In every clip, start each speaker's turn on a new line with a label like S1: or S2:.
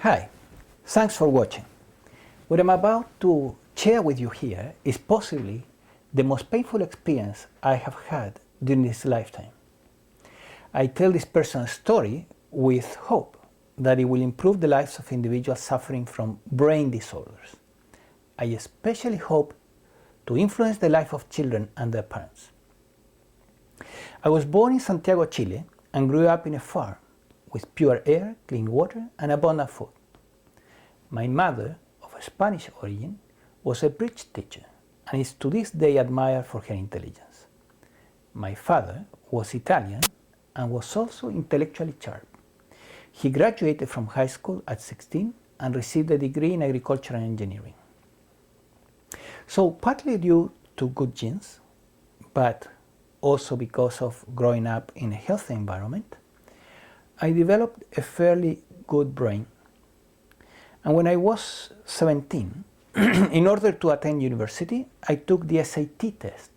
S1: Hi, thanks for watching. What I'm about to share with you here is possibly the most painful experience I have had during this lifetime. I tell this person's story with hope that it will improve the lives of individuals suffering from brain disorders. I especially hope to influence the life of children and their parents. I was born in Santiago, Chile, and grew up in a farm with pure air, clean water, and abundant food. My mother, of Spanish origin, was a bridge teacher and is to this day admired for her intelligence. My father was Italian and was also intellectually sharp. He graduated from high school at 16 and received a degree in agriculture and engineering. So partly due to good genes, but also because of growing up in a healthy environment, I developed a fairly good brain. And when I was 17, in order to attend university, I took the SAT test.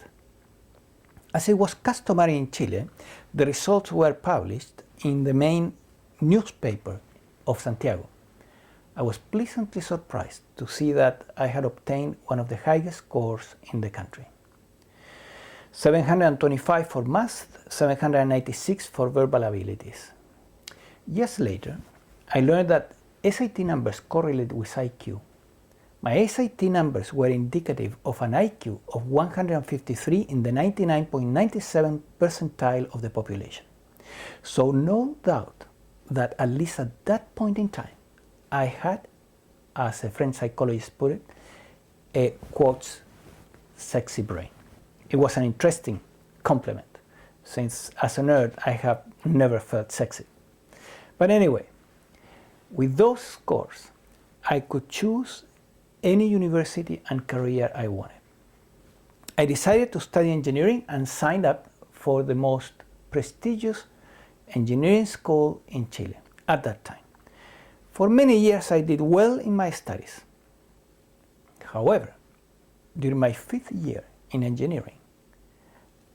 S1: As it was customary in Chile, the results were published in the main newspaper of Santiago. I was pleasantly surprised to see that I had obtained one of the highest scores in the country. 725 for math, 796 for verbal abilities. Years later, I learned that SAT numbers correlate with IQ. My SAT numbers were indicative of an IQ of 153 in the 99.97 percentile of the population. So no doubt that at least at that point in time, I had, as a French psychologist put it, a quotes, sexy brain. It was an interesting compliment, since as a nerd I have never felt sexy. But anyway, with those scores, I could choose any university and career I wanted. I decided to study engineering and signed up for the most prestigious engineering school in Chile at that time. For many years I did well in my studies. However, during my 5th year in engineering,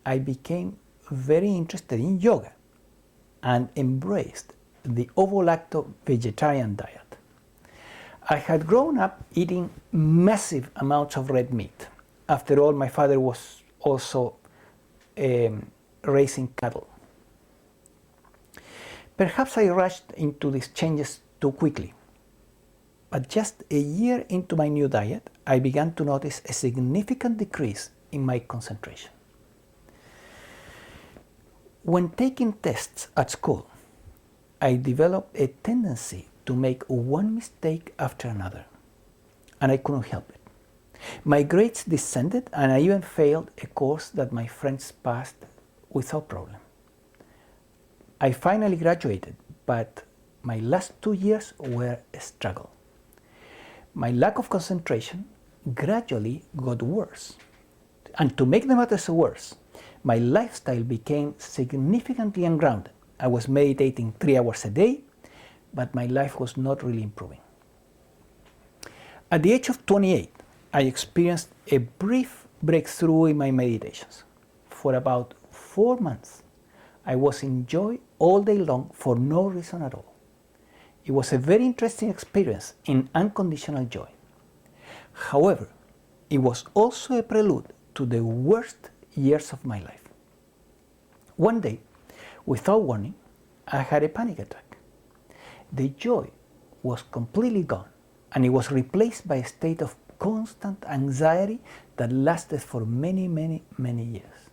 S1: I became very interested in yoga and embraced the ovo-lacto vegetarian diet. I had grown up eating massive amounts of red meat. After all, my father was also raising cattle. Perhaps I rushed into these changes too quickly, but just a year into my new diet, I began to notice a significant decrease in my concentration. When taking tests at school, I developed a tendency to make one mistake after another, and I couldn't help it. My grades descended, and I even failed a course that my friends passed without problem. I finally graduated, but my last 2 years were a struggle. My lack of concentration gradually got worse, and to make the matters worse, my lifestyle became significantly ungrounded. I was meditating 3 hours a day, but my life was not really improving. At the age of 28, I experienced a brief breakthrough in my meditations. For about 4 months, I was in joy all day long for no reason at all. It was a very interesting experience in unconditional joy. However, it was also a prelude to the worst years of my life. One day, without warning, I had a panic attack. The joy was completely gone, and it was replaced by a state of constant anxiety that lasted for many years.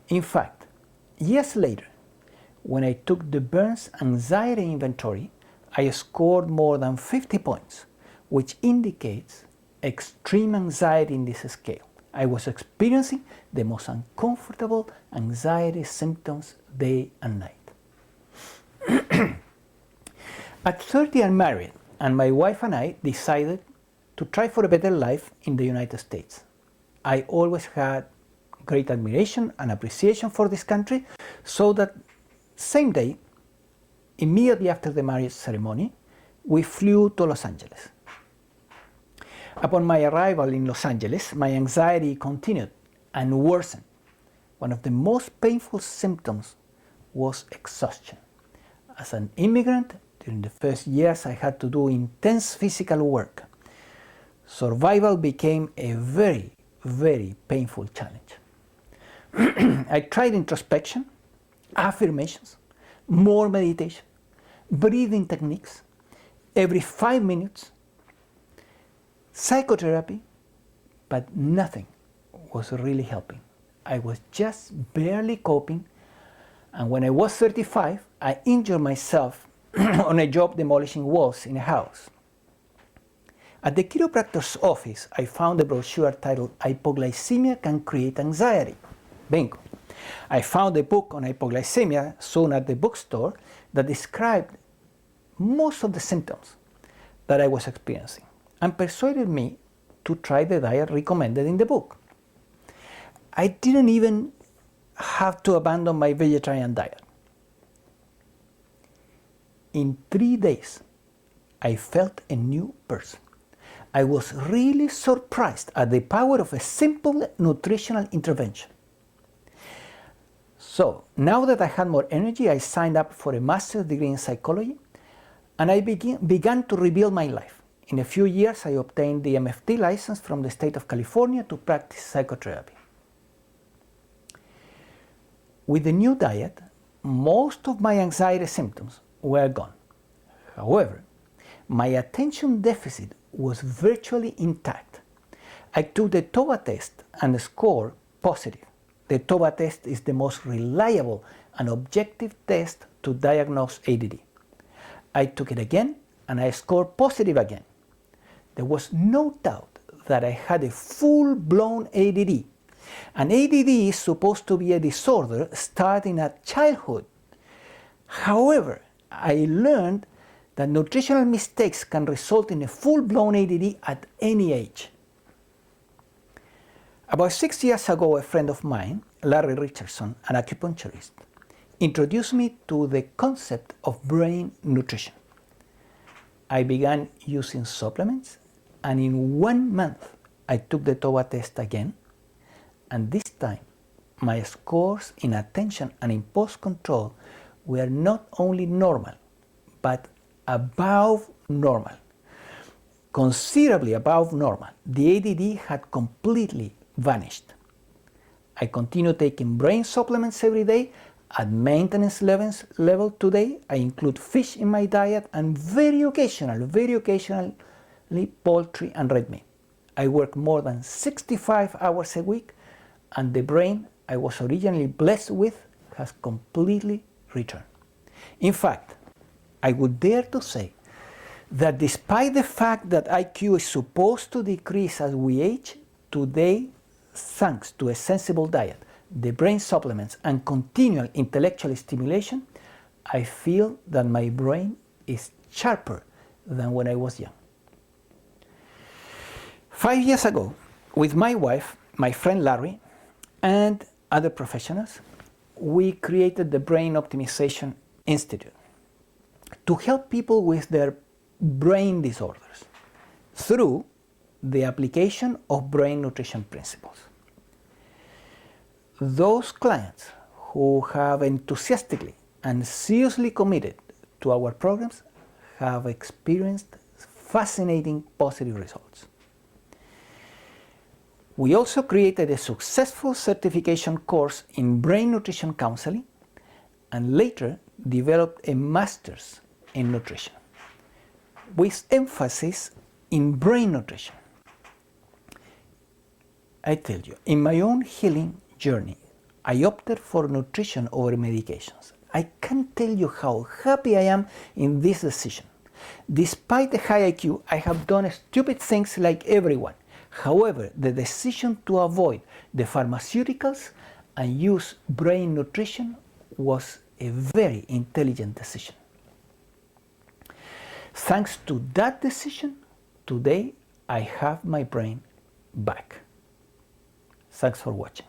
S1: In fact, years later, when I took the Burns anxiety inventory, I scored more than 50 points, which indicates extreme anxiety in this scale. I was experiencing the most uncomfortable anxiety symptoms day and night. At 30, I'm married, and my wife and I decided to try for a better life in the United States. I always had great admiration and appreciation for this country, so that same day, immediately after the marriage ceremony, we flew to Los Angeles. Upon my arrival in Los Angeles, my anxiety continued and worsened. One of the most painful symptoms was exhaustion. As an immigrant During the first years, I had to do intense physical work. Survival became a very, very painful challenge. I tried introspection, affirmations, more meditation, breathing techniques, every 5 minutes, psychotherapy, but nothing was really helping. I was just barely coping, and when I was 35, I injured myself on a job demolishing walls in a house. At the chiropractor's office, I found a brochure titled "Hypoglycemia Can Create Anxiety." Bingo. I found a book on hypoglycemia soon at the bookstore that described most of the symptoms that I was experiencing and persuaded me to try the diet recommended in the book. I didn't even have to abandon my vegetarian diet. In 3 days, I felt a new person. I was really surprised at the power of a simple nutritional intervention. So, now that I had more energy, I signed up for a master's degree in psychology, and I began to rebuild my life. In a few years, I obtained the MFT license from the state of California to practice psychotherapy. With the new diet, most of my anxiety symptoms were gone. However, my attention deficit was virtually intact. I took the TOBA test and scored positive. The TOBA test is the most reliable and objective test to diagnose ADD. I took it again and I scored positive again. There was no doubt that I had a full-blown ADD. And ADD is supposed to be a disorder starting at childhood. However, I learned that nutritional mistakes can result in a full-blown ADD at any age. About 6 years ago, a friend of mine, Larry Richardson, an acupuncturist, introduced me to the concept of brain nutrition. I began using supplements, and in 1 month, I took the TOBA test again, and this time, my scores in attention and impulse control were not only normal, but above normal. Considerably above normal. The ADD had completely vanished. I continue taking brain supplements every day at maintenance level today. I include fish in my diet and very occasionally poultry and red meat. I work more than 65 hours a week, and the brain I was originally blessed with has completely returned. In fact, I would dare to say that despite the fact that IQ is supposed to decrease as we age, today, thanks to a sensible diet, the brain supplements, and continual intellectual stimulation, I feel that my brain is sharper than when I was young. 5 years ago, with my wife, my friend Larry, and other professionals, we created the Brain Optimization Institute to help people with their brain disorders through the application of brain nutrition principles. Those clients who have enthusiastically and seriously committed to our programs have experienced fascinating positive results. We also created a successful certification course in brain nutrition counseling and later developed a master's in nutrition with emphasis in brain nutrition. I tell you, in my own healing journey, I opted for nutrition over medications. I can't tell you how happy I am in this decision. Despite the high IQ, I have done stupid things like everyone. However, the decision to avoid the pharmaceuticals and use brain nutrition was a very intelligent decision. Thanks to that decision, today I have my brain back. Thanks for watching.